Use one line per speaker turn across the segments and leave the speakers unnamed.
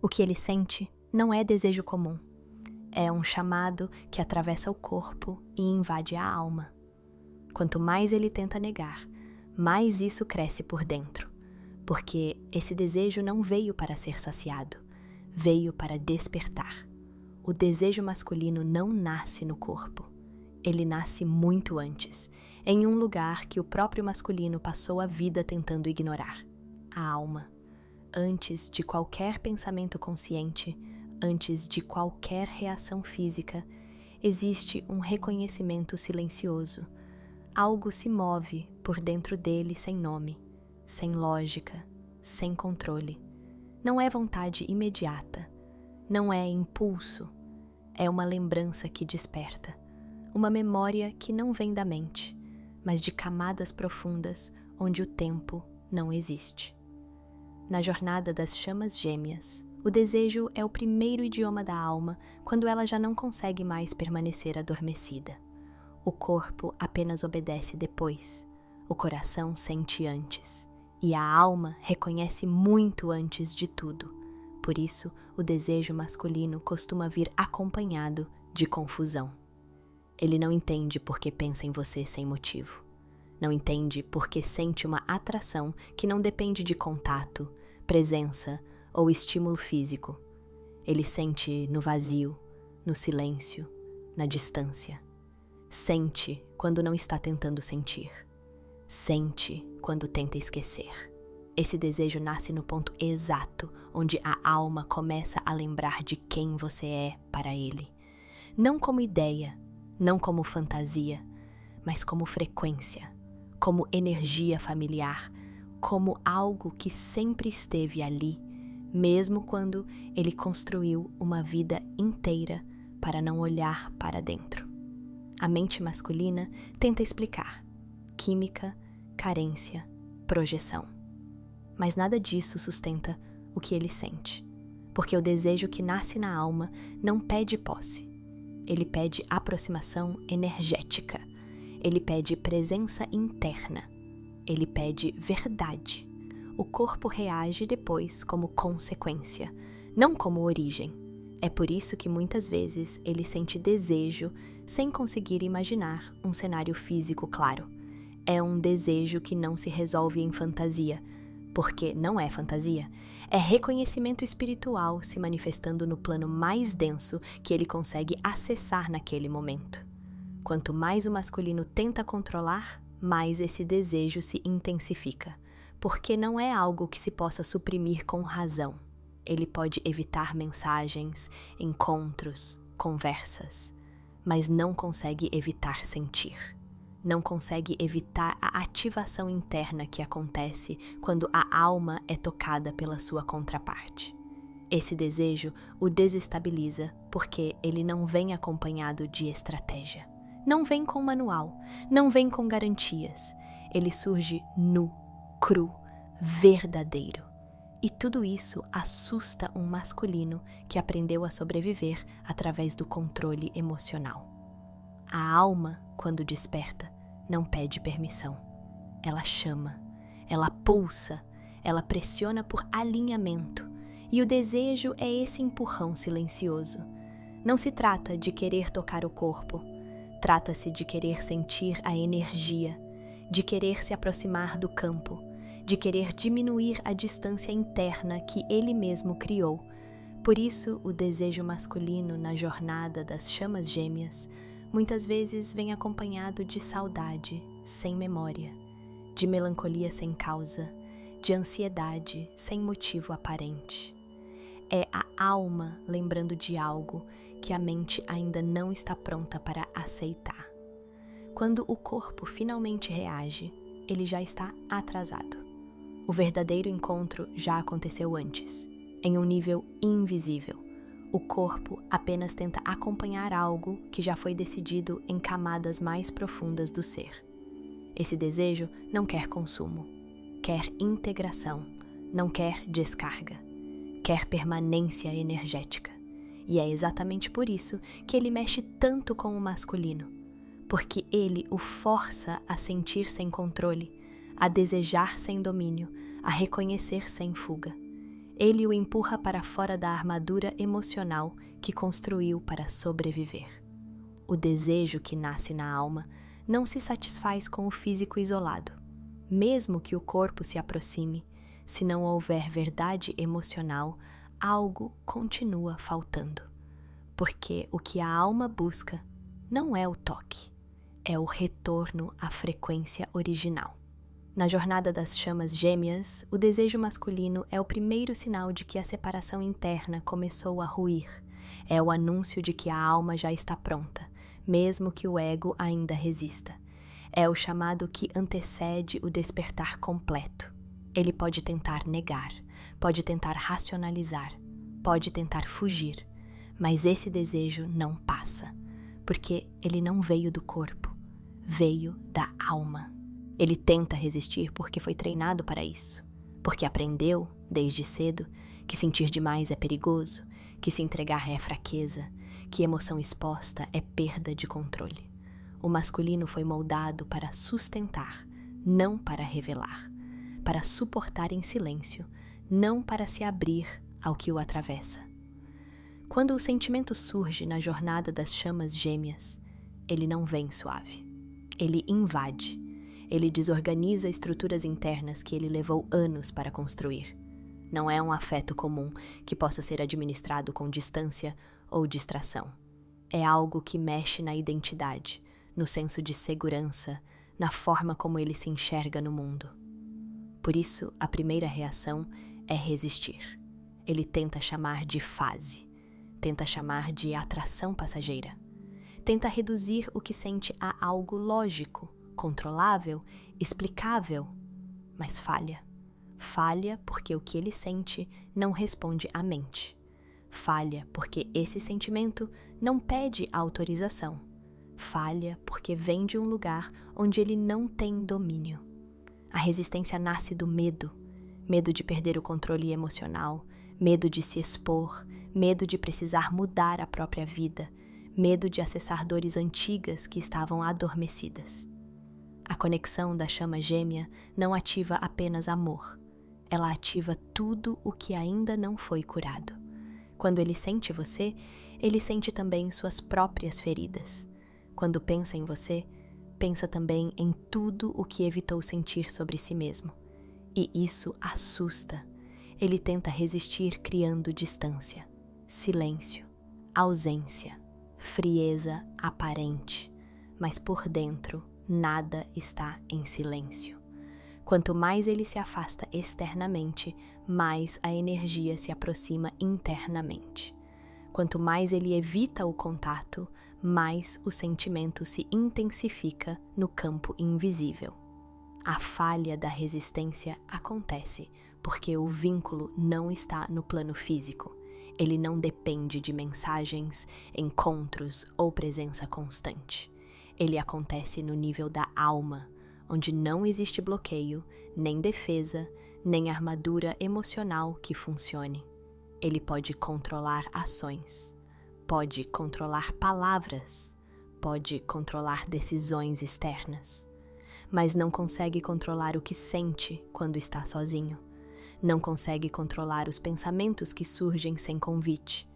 O que ele sente não é desejo comum. É um chamado que atravessa o corpo e invade a alma. Quanto mais ele tenta negar, mais isso cresce por dentro, porque esse desejo não veio para ser saciado, veio para despertar. O desejo masculino não nasce no corpo. Ele nasce muito antes, em um lugar que o próprio masculino passou a vida tentando ignorar: a alma. Antes de qualquer pensamento consciente, antes de qualquer reação física, existe um reconhecimento silencioso. Algo se move por dentro dele sem nome, sem lógica, sem controle. Não é vontade imediata, não é impulso, é uma lembrança que desperta, uma memória que não vem da mente, mas de camadas profundas onde o tempo não existe. Na jornada das chamas gêmeas, o desejo é o primeiro idioma da alma quando ela já não consegue mais permanecer adormecida. O corpo apenas obedece depois, o coração sente antes, e a alma reconhece muito antes de tudo. Por isso, o desejo masculino costuma vir acompanhado de confusão. Ele não entende por que pensa em você sem motivo. Não entende por que sente uma atração que não depende de contato, presença ou estímulo físico. Ele sente no vazio, no silêncio, na distância. Sente quando não está tentando sentir. Sente quando tenta esquecer. Esse desejo nasce no ponto exato onde a alma começa a lembrar de quem você é para ele. Não como ideia, não como fantasia, mas como frequência, como energia familiar, como algo que sempre esteve ali, mesmo quando ele construiu uma vida inteira para não olhar para dentro. A mente masculina tenta explicar: química, carência, projeção. Mas nada disso sustenta o que ele sente, porque o desejo que nasce na alma não pede posse. Ele pede aproximação energética. Ele pede presença interna. Ele pede verdade. O corpo reage depois como consequência, não como origem. É por isso que muitas vezes ele sente desejo sem conseguir imaginar um cenário físico claro. É um desejo que não se resolve em fantasia, porque não é fantasia, é reconhecimento espiritual se manifestando no plano mais denso que ele consegue acessar naquele momento. Quanto mais o masculino tenta controlar, mais esse desejo se intensifica, porque não é algo que se possa suprimir com razão. Ele pode evitar mensagens, encontros, conversas, mas não consegue evitar sentir. Não consegue evitar a ativação interna que acontece quando a alma é tocada pela sua contraparte. Esse desejo o desestabiliza porque ele não vem acompanhado de estratégia. Não vem com manual, não vem com garantias. Ele surge nu, cru, verdadeiro. E tudo isso assusta um masculino que aprendeu a sobreviver através do controle emocional. A alma, quando desperta, não pede permissão. Ela chama, ela pulsa, ela pressiona por alinhamento. E o desejo é esse empurrão silencioso. Não se trata de querer tocar o corpo. Trata-se de querer sentir a energia, de querer se aproximar do campo, de querer diminuir a distância interna que ele mesmo criou. Por isso, o desejo masculino na jornada das chamas gêmeas muitas vezes vem acompanhado de saudade sem memória, de melancolia sem causa, de ansiedade sem motivo aparente. É a alma lembrando de algo que a mente ainda não está pronta para aceitar. Quando o corpo finalmente reage, ele já está atrasado. O verdadeiro encontro já aconteceu antes, em um nível invisível. O corpo apenas tenta acompanhar algo que já foi decidido em camadas mais profundas do ser. Esse desejo não quer consumo, quer integração, não quer descarga, quer permanência energética. E é exatamente por isso que ele mexe tanto com o masculino, porque ele o força a sentir sem controle, a desejar sem domínio, a reconhecer sem fuga. Ele o empurra para fora da armadura emocional que construiu para sobreviver. O desejo que nasce na alma não se satisfaz com o físico isolado. Mesmo que o corpo se aproxime, se não houver verdade emocional, algo continua faltando. Porque o que a alma busca não é o toque, é o retorno à frequência original. Na jornada das chamas gêmeas, o desejo masculino é o primeiro sinal de que a separação interna começou a ruir. É o anúncio de que a alma já está pronta, mesmo que o ego ainda resista. É o chamado que antecede o despertar completo. Ele pode tentar negar, pode tentar racionalizar, pode tentar fugir, mas esse desejo não passa, porque ele não veio do corpo, veio da alma. Ele tenta resistir porque foi treinado para isso, porque aprendeu, desde cedo, que sentir demais é perigoso, que se entregar é fraqueza, que emoção exposta é perda de controle. O masculino foi moldado para sustentar, não para revelar, para suportar em silêncio, não para se abrir ao que o atravessa. Quando o sentimento surge na jornada das chamas gêmeas, ele não vem suave. Ele invade. Ele desorganiza estruturas internas que ele levou anos para construir. Não é um afeto comum que possa ser administrado com distância ou distração. É algo que mexe na identidade, no senso de segurança, na forma como ele se enxerga no mundo. Por isso, a primeira reação é resistir. Ele tenta chamar de fase, tenta chamar de atração passageira. Tenta reduzir o que sente a algo lógico, controlável, explicável, mas falha. Falha porque o que ele sente não responde à mente. Falha porque esse sentimento não pede autorização. Falha porque vem de um lugar onde ele não tem domínio. A resistência nasce do medo. Medo de perder o controle emocional, medo de se expor, medo de precisar mudar a própria vida, medo de acessar dores antigas que estavam adormecidas. A conexão da chama gêmea não ativa apenas amor. Ela ativa tudo o que ainda não foi curado. Quando ele sente você, ele sente também suas próprias feridas. Quando pensa em você, pensa também em tudo o que evitou sentir sobre si mesmo. E isso assusta. Ele tenta resistir criando distância, silêncio, ausência, frieza aparente, mas por dentro nada está em silêncio. Quanto mais ele se afasta externamente, mais a energia se aproxima internamente. Quanto mais ele evita o contato, mais o sentimento se intensifica no campo invisível. A falha da resistência acontece porque o vínculo não está no plano físico. Ele não depende de mensagens, encontros ou presença constante. Ele acontece no nível da alma, onde não existe bloqueio, nem defesa, nem armadura emocional que funcione. Ele pode controlar ações, pode controlar palavras, pode controlar decisões externas, mas não consegue controlar o que sente quando está sozinho. Não consegue controlar os pensamentos que surgem sem convite.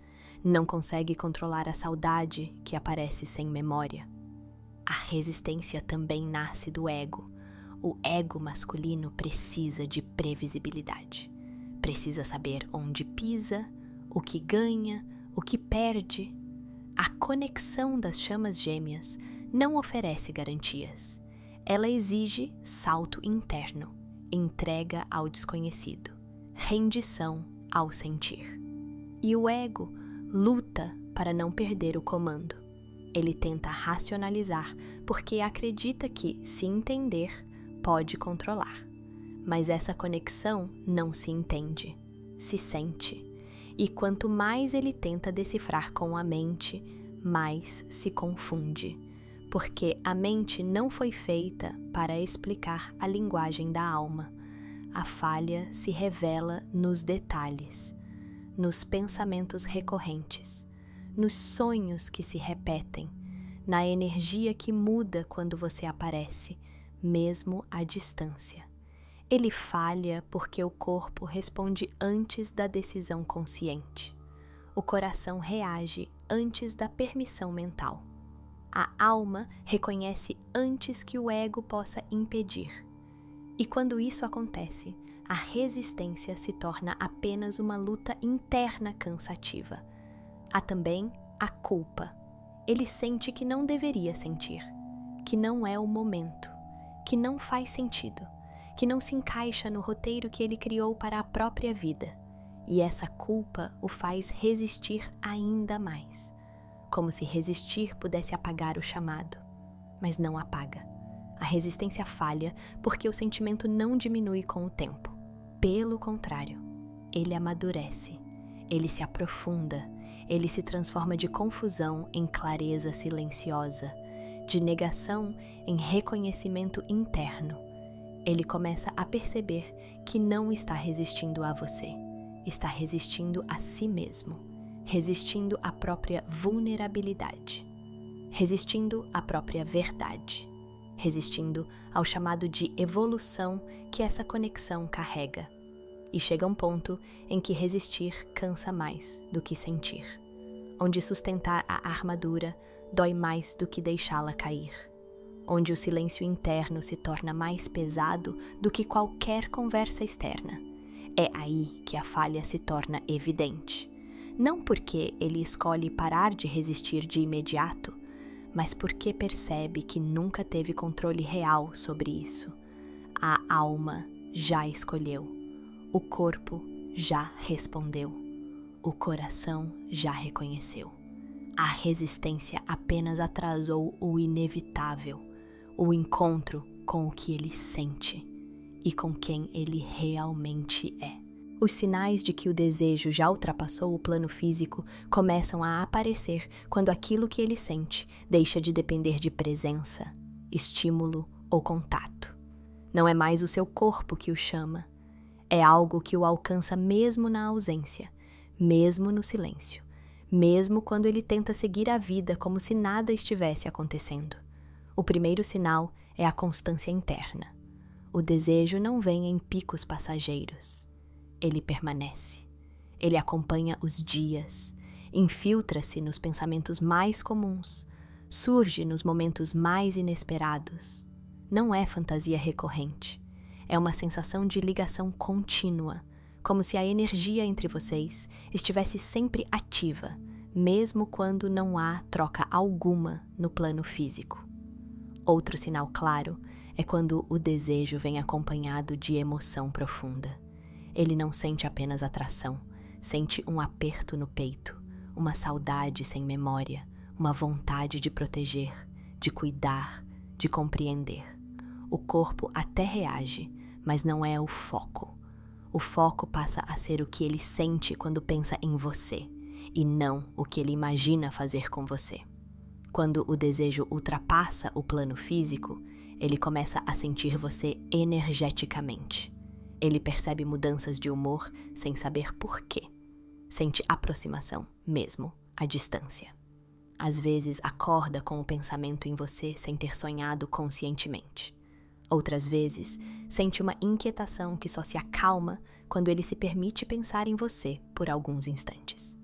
Não consegue controlar a saudade que aparece sem memória. A resistência também nasce do ego. O ego masculino precisa de previsibilidade. Precisa saber onde pisa, o que ganha, o que perde. A conexão das chamas gêmeas não oferece garantias. Ela exige salto interno, entrega ao desconhecido, rendição ao sentir. E o ego luta para não perder o comando. Ele tenta racionalizar porque acredita que, se entender, pode controlar. Mas essa conexão não se entende, se sente. E quanto mais ele tenta decifrar com a mente, mais se confunde. Porque a mente não foi feita para explicar a linguagem da alma. A falha se revela nos detalhes, nos pensamentos recorrentes, nos sonhos que se repetem, na energia que muda quando você aparece, mesmo à distância. Ele falha porque o corpo responde antes da decisão consciente. O coração reage antes da permissão mental. A alma reconhece antes que o ego possa impedir. E quando isso acontece, a resistência se torna apenas uma luta interna cansativa. Há também a culpa. Ele sente que não deveria sentir, que não é o momento, que não faz sentido, que não se encaixa no roteiro que ele criou para a própria vida. E essa culpa o faz resistir ainda mais, como se resistir pudesse apagar o chamado, mas não apaga. A resistência falha porque o sentimento não diminui com o tempo. Pelo contrário, ele amadurece, ele se aprofunda, ele se transforma de confusão em clareza silenciosa, de negação em reconhecimento interno. Ele começa a perceber que não está resistindo a você, está resistindo a si mesmo, resistindo à própria vulnerabilidade, resistindo à própria verdade, resistindo ao chamado de evolução que essa conexão carrega. E chega um ponto em que resistir cansa mais do que sentir, onde sustentar a armadura dói mais do que deixá-la cair, onde o silêncio interno se torna mais pesado do que qualquer conversa externa. É aí que a falha se torna evidente. Não porque ele escolhe parar de resistir de imediato, mas porque percebe que nunca teve controle real sobre isso. A alma já escolheu, o corpo já respondeu, o coração já reconheceu. A resistência apenas atrasou o inevitável, o encontro com o que ele sente e com quem ele realmente é. Os sinais de que o desejo já ultrapassou o plano físico começam a aparecer quando aquilo que ele sente deixa de depender de presença, estímulo ou contato. Não é mais o seu corpo que o chama, é algo que o alcança mesmo na ausência, mesmo no silêncio, mesmo quando ele tenta seguir a vida como se nada estivesse acontecendo. O primeiro sinal é a constância interna. O desejo não vem em picos passageiros. Ele permanece. Ele acompanha os dias, infiltra-se nos pensamentos mais comuns, surge nos momentos mais inesperados. Não é fantasia recorrente. É uma sensação de ligação contínua, como se a energia entre vocês estivesse sempre ativa, mesmo quando não há troca alguma no plano físico. Outro sinal claro é quando o desejo vem acompanhado de emoção profunda. Ele não sente apenas atração, sente um aperto no peito, uma saudade sem memória, uma vontade de proteger, de cuidar, de compreender. O corpo até reage, mas não é o foco. O foco passa a ser o que ele sente quando pensa em você, e não o que ele imagina fazer com você. Quando o desejo ultrapassa o plano físico, ele começa a sentir você energeticamente. Ele percebe mudanças de humor sem saber por quê. Sente aproximação, mesmo à distância. Às vezes acorda com o pensamento em você sem ter sonhado conscientemente. Outras vezes, sente uma inquietação que só se acalma quando ele se permite pensar em você por alguns instantes.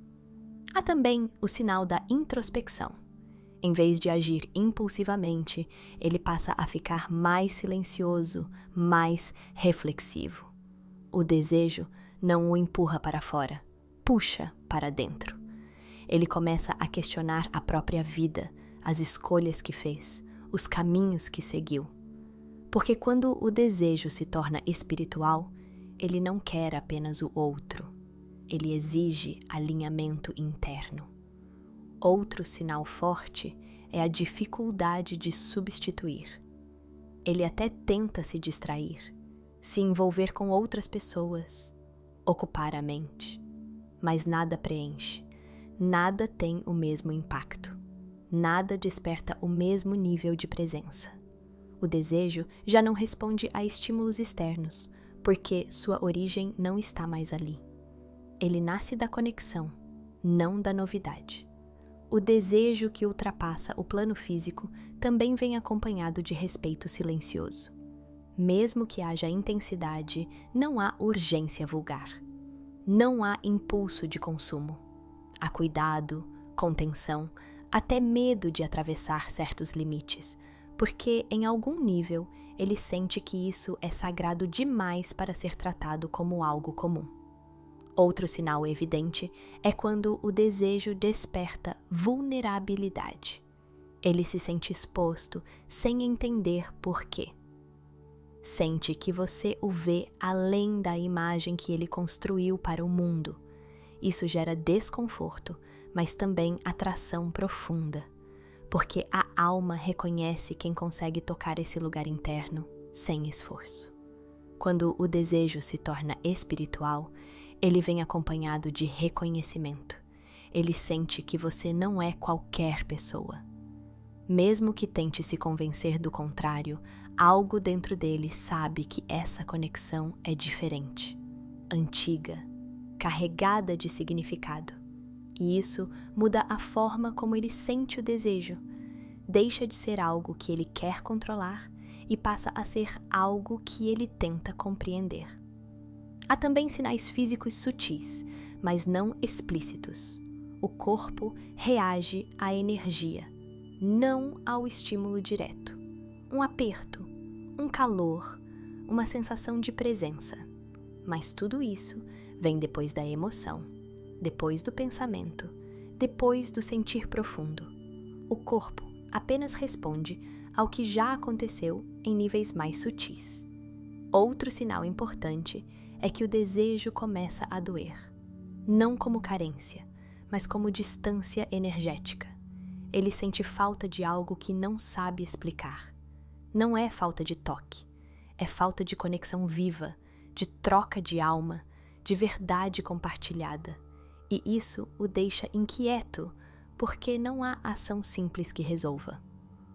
Há também o sinal da introspecção. Em vez de agir impulsivamente, ele passa a ficar mais silencioso, mais reflexivo. O desejo não o empurra para fora, puxa para dentro. Ele começa a questionar a própria vida, as escolhas que fez, os caminhos que seguiu. Porque quando o desejo se torna espiritual, ele não quer apenas o outro, ele exige alinhamento interno. Outro sinal forte é a dificuldade de substituir. Ele até tenta se distrair, se envolver com outras pessoas, ocupar a mente, mas nada preenche, nada tem o mesmo impacto, nada desperta o mesmo nível de presença. O desejo já não responde a estímulos externos, porque sua origem não está mais ali. Ele nasce da conexão, não da novidade. O desejo que ultrapassa o plano físico também vem acompanhado de respeito silencioso. Mesmo que haja intensidade, não há urgência vulgar. Não há impulso de consumo. Há cuidado, contenção, até medo de atravessar certos limites, porque, em algum nível, ele sente que isso é sagrado demais para ser tratado como algo comum. Outro sinal evidente é quando o desejo desperta vulnerabilidade. Ele se sente exposto sem entender por quê. Sente que você o vê além da imagem que ele construiu para o mundo. Isso gera desconforto, mas também atração profunda, porque a alma reconhece quem consegue tocar esse lugar interno sem esforço. Quando o desejo se torna espiritual, ele vem acompanhado de reconhecimento. Ele sente que você não é qualquer pessoa. Mesmo que tente se convencer do contrário, algo dentro dele sabe que essa conexão é diferente, antiga, carregada de significado. E isso muda a forma como ele sente o desejo. Deixa de ser algo que ele quer controlar e passa a ser algo que ele tenta compreender. Há também sinais físicos sutis, mas não explícitos. O corpo reage à energia, não ao estímulo direto. Um aperto, um calor, uma sensação de presença. Mas tudo isso vem depois da emoção, depois do pensamento, depois do sentir profundo. O corpo apenas responde ao que já aconteceu em níveis mais sutis. Outro sinal importante é que o desejo começa a doer, não como carência, mas como distância energética. Ele sente falta de algo que não sabe explicar. Não é falta de toque, é falta de conexão viva, de troca de alma, de verdade compartilhada. E isso o deixa inquieto, porque não há ação simples que resolva.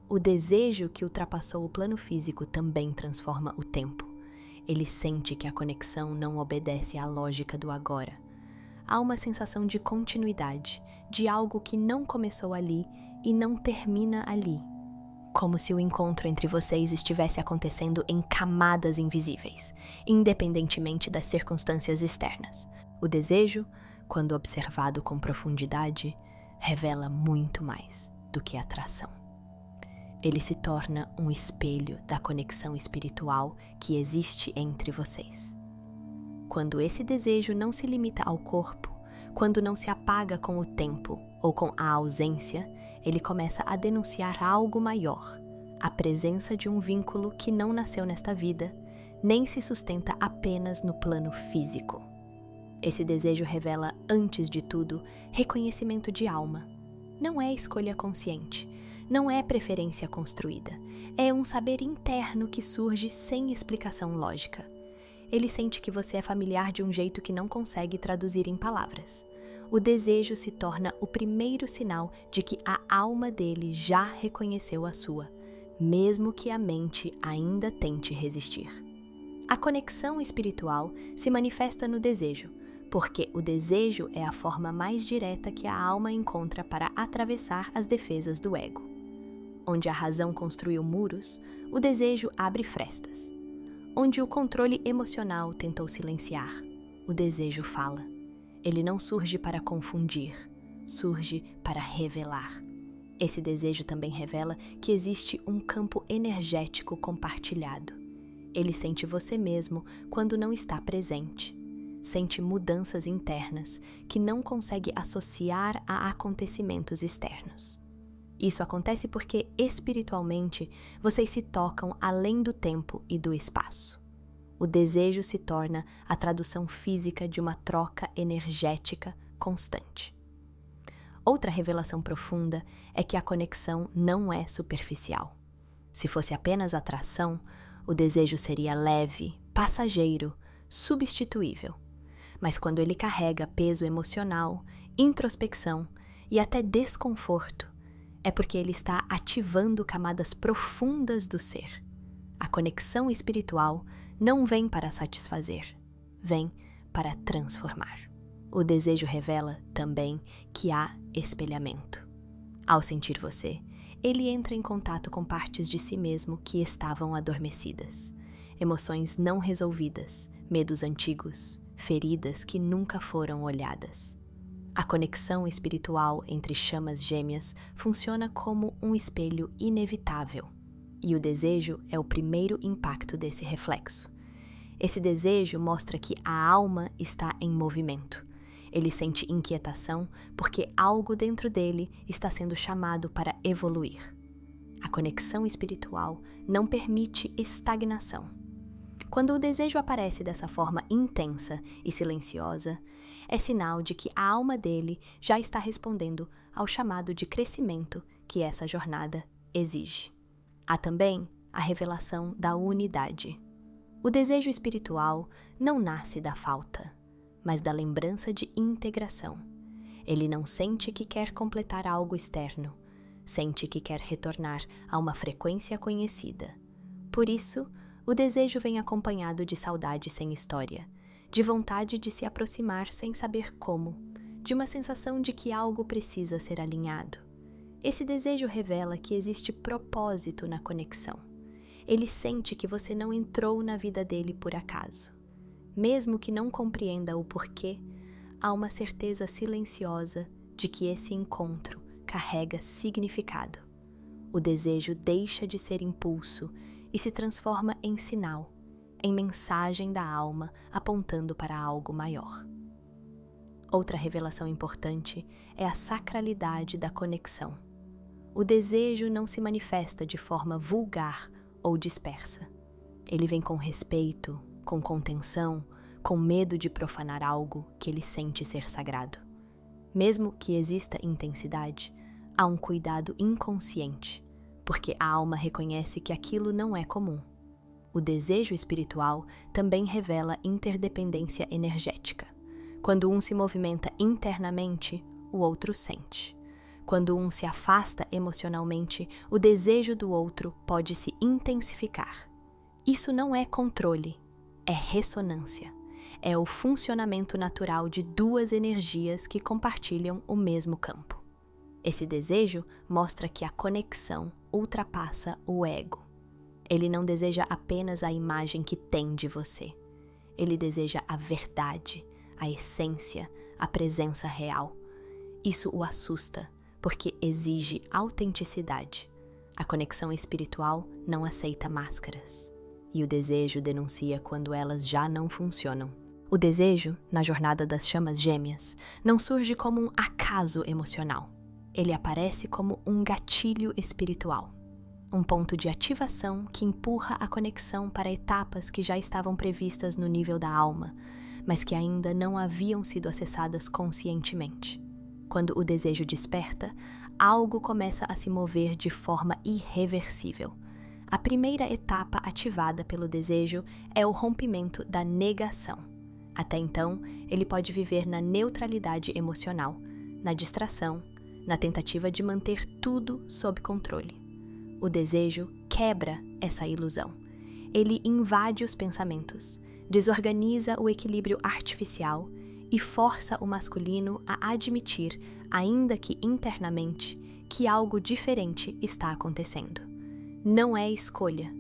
O desejo que ultrapassou o plano físico também transforma o tempo. Ele sente que a conexão não obedece à lógica do agora. Há uma sensação de continuidade, de algo que não começou ali e não termina ali. Como se o encontro entre vocês estivesse acontecendo em camadas invisíveis, independentemente das circunstâncias externas. O desejo, quando observado com profundidade, revela muito mais do que atração. Ele se torna um espelho da conexão espiritual que existe entre vocês. Quando esse desejo não se limita ao corpo, quando não se apaga com o tempo ou com a ausência, ele começa a denunciar algo maior, a presença de um vínculo que não nasceu nesta vida, nem se sustenta apenas no plano físico. Esse desejo revela, antes de tudo, reconhecimento de alma. Não é escolha consciente, não é preferência construída, é um saber interno que surge sem explicação lógica. Ele sente que você é familiar de um jeito que não consegue traduzir em palavras. O desejo se torna o primeiro sinal de que a alma dele já reconheceu a sua, mesmo que a mente ainda tente resistir. A conexão espiritual se manifesta no desejo, porque o desejo é a forma mais direta que a alma encontra para atravessar as defesas do ego. Onde a razão construiu muros, o desejo abre frestas. Onde o controle emocional tentou silenciar, o desejo fala. Ele não surge para confundir, surge para revelar. Esse desejo também revela que existe um campo energético compartilhado. Ele sente você mesmo quando não está presente. Sente mudanças internas que não consegue associar a acontecimentos externos. Isso acontece porque, espiritualmente, vocês se tocam além do tempo e do espaço. O desejo se torna a tradução física de uma troca energética constante. Outra revelação profunda é que a conexão não é superficial. Se fosse apenas atração, o desejo seria leve, passageiro, substituível. Mas quando ele carrega peso emocional, introspecção e até desconforto, é porque ele está ativando camadas profundas do ser. A conexão espiritual não vem para satisfazer, vem para transformar. O desejo revela também que há espelhamento. Ao sentir você, ele entra em contato com partes de si mesmo que estavam adormecidas. emoções não resolvidas, medos antigos, feridas que nunca foram olhadas. A conexão espiritual entre chamas gêmeas funciona como um espelho inevitável, e o desejo é o primeiro impacto desse reflexo. Esse desejo mostra que a alma está em movimento. Ele sente inquietação porque algo dentro dele está sendo chamado para evoluir. A conexão espiritual não permite estagnação. Quando o desejo aparece dessa forma intensa e silenciosa, é sinal de que a alma dele já está respondendo ao chamado de crescimento que essa jornada exige. Há também a revelação da unidade. O desejo espiritual não nasce da falta, mas da lembrança de integração. Ele não sente que quer completar algo externo, sente que quer retornar a uma frequência conhecida. Por isso, o desejo vem acompanhado de saudade sem história, de vontade de se aproximar sem saber como, de uma sensação de que algo precisa ser alinhado. Esse desejo revela que existe propósito na conexão. Ele sente que você não entrou na vida dele por acaso. Mesmo que não compreenda o porquê, há uma certeza silenciosa de que esse encontro carrega significado. O desejo deixa de ser impulso e se transforma em sinal, em mensagem da alma apontando para algo maior. Outra revelação importante é a sacralidade da conexão. O desejo não se manifesta de forma vulgar ou dispersa. Ele vem com respeito, com contenção, com medo de profanar algo que ele sente ser sagrado. Mesmo que exista intensidade, há um cuidado inconsciente, porque a alma reconhece que aquilo não é comum. O desejo espiritual também revela interdependência energética. Quando um se movimenta internamente, o outro sente. Quando um se afasta emocionalmente, o desejo do outro pode se intensificar. Isso não é controle, é ressonância. É o funcionamento natural de duas energias que compartilham o mesmo campo. Esse desejo mostra que a conexão ultrapassa o ego. Ele não deseja apenas a imagem que tem de você. Ele deseja a verdade, a essência, a presença real. Isso o assusta, porque exige autenticidade. A conexão espiritual não aceita máscaras. E o desejo denuncia quando elas já não funcionam. O desejo, na jornada das chamas gêmeas, não surge como um acaso emocional. Ele aparece como um gatilho espiritual. Um ponto de ativação que empurra a conexão para etapas que já estavam previstas no nível da alma, mas que ainda não haviam sido acessadas conscientemente. Quando o desejo desperta, algo começa a se mover de forma irreversível. A primeira etapa ativada pelo desejo é o rompimento da negação. Até então, ele pode viver na neutralidade emocional, na distração, na tentativa de manter tudo sob controle. O desejo quebra essa ilusão. Ele invade os pensamentos, desorganiza o equilíbrio artificial e força o masculino a admitir, ainda que internamente, que algo diferente está acontecendo. Não é escolha,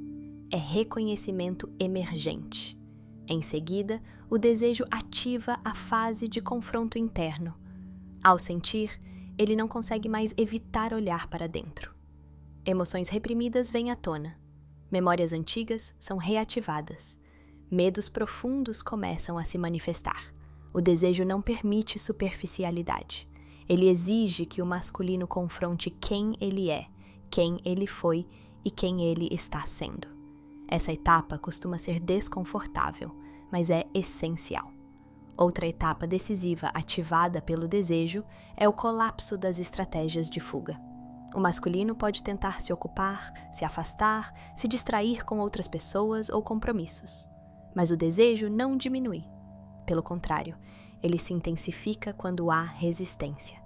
é reconhecimento emergente. Em seguida, o desejo ativa a fase de confronto interno. Ao sentir, ele não consegue mais evitar olhar para dentro. Emoções reprimidas vêm à tona. Memórias antigas são reativadas. Medos profundos começam a se manifestar. O desejo não permite superficialidade. Ele exige que o masculino confronte quem ele é, quem ele foi e quem ele está sendo. Essa etapa costuma ser desconfortável, mas é essencial. Outra etapa decisiva ativada pelo desejo é o colapso das estratégias de fuga. O masculino pode tentar se ocupar, se afastar, se distrair com outras pessoas ou compromissos. Mas o desejo não diminui. Pelo contrário, ele se intensifica quando há resistência.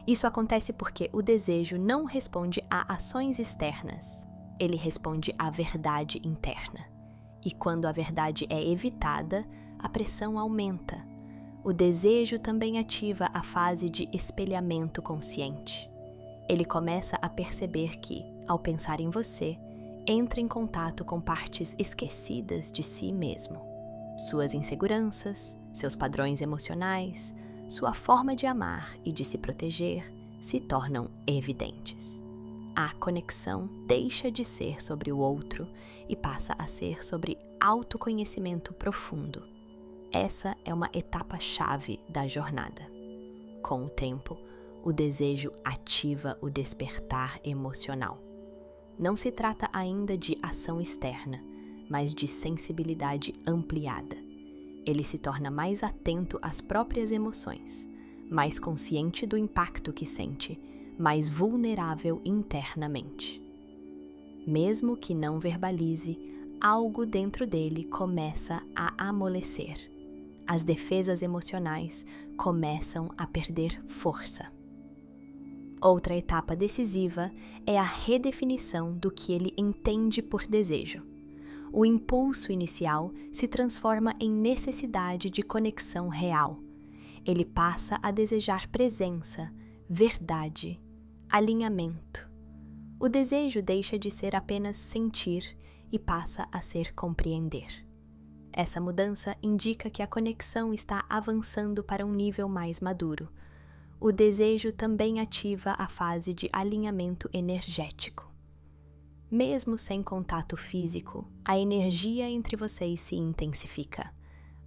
Isso acontece porque o desejo não responde a ações externas. Ele responde à verdade interna. E quando a verdade é evitada, a pressão aumenta. O desejo também ativa a fase de espelhamento consciente. Ele começa a perceber que, ao pensar em você, entra em contato com partes esquecidas de si mesmo. Suas inseguranças, seus padrões emocionais, sua forma de amar e de se proteger se tornam evidentes. A conexão deixa de ser sobre o outro e passa a ser sobre autoconhecimento profundo. Essa é uma etapa-chave da jornada. Com o tempo, o desejo ativa o despertar emocional. Não se trata ainda de ação externa, mas de sensibilidade ampliada. Ele se torna mais atento às próprias emoções, mais consciente do impacto que sente, mais vulnerável internamente. Mesmo que não verbalize, algo dentro dele começa a amolecer. As defesas emocionais começam a perder força. Outra etapa decisiva é a redefinição do que ele entende por desejo. O impulso inicial se transforma em necessidade de conexão real. Ele passa a desejar presença, verdade, alinhamento. O desejo deixa de ser apenas sentir e passa a ser compreender. Essa mudança indica que a conexão está avançando para um nível mais maduro. O desejo também ativa a fase de alinhamento energético. Mesmo sem contato físico, a energia entre vocês se intensifica.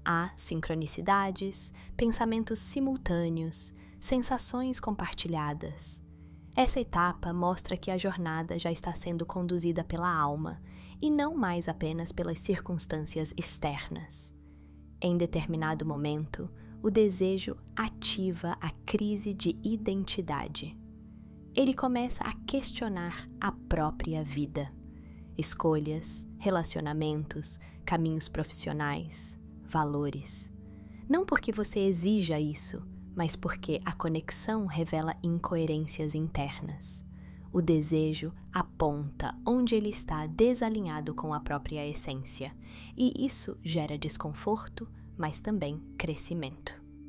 Há sincronicidades, pensamentos simultâneos, sensações compartilhadas. Essa etapa mostra que a jornada já está sendo conduzida pela alma e não mais apenas pelas circunstâncias externas. Em determinado momento, o desejo ativa a crise de identidade. Ele começa a questionar a própria vida, escolhas, relacionamentos, caminhos profissionais, valores. Não porque você exija isso, mas porque a conexão revela incoerências internas. O desejo aponta onde ele está desalinhado com a própria essência, e isso gera desconforto, mas também crescimento.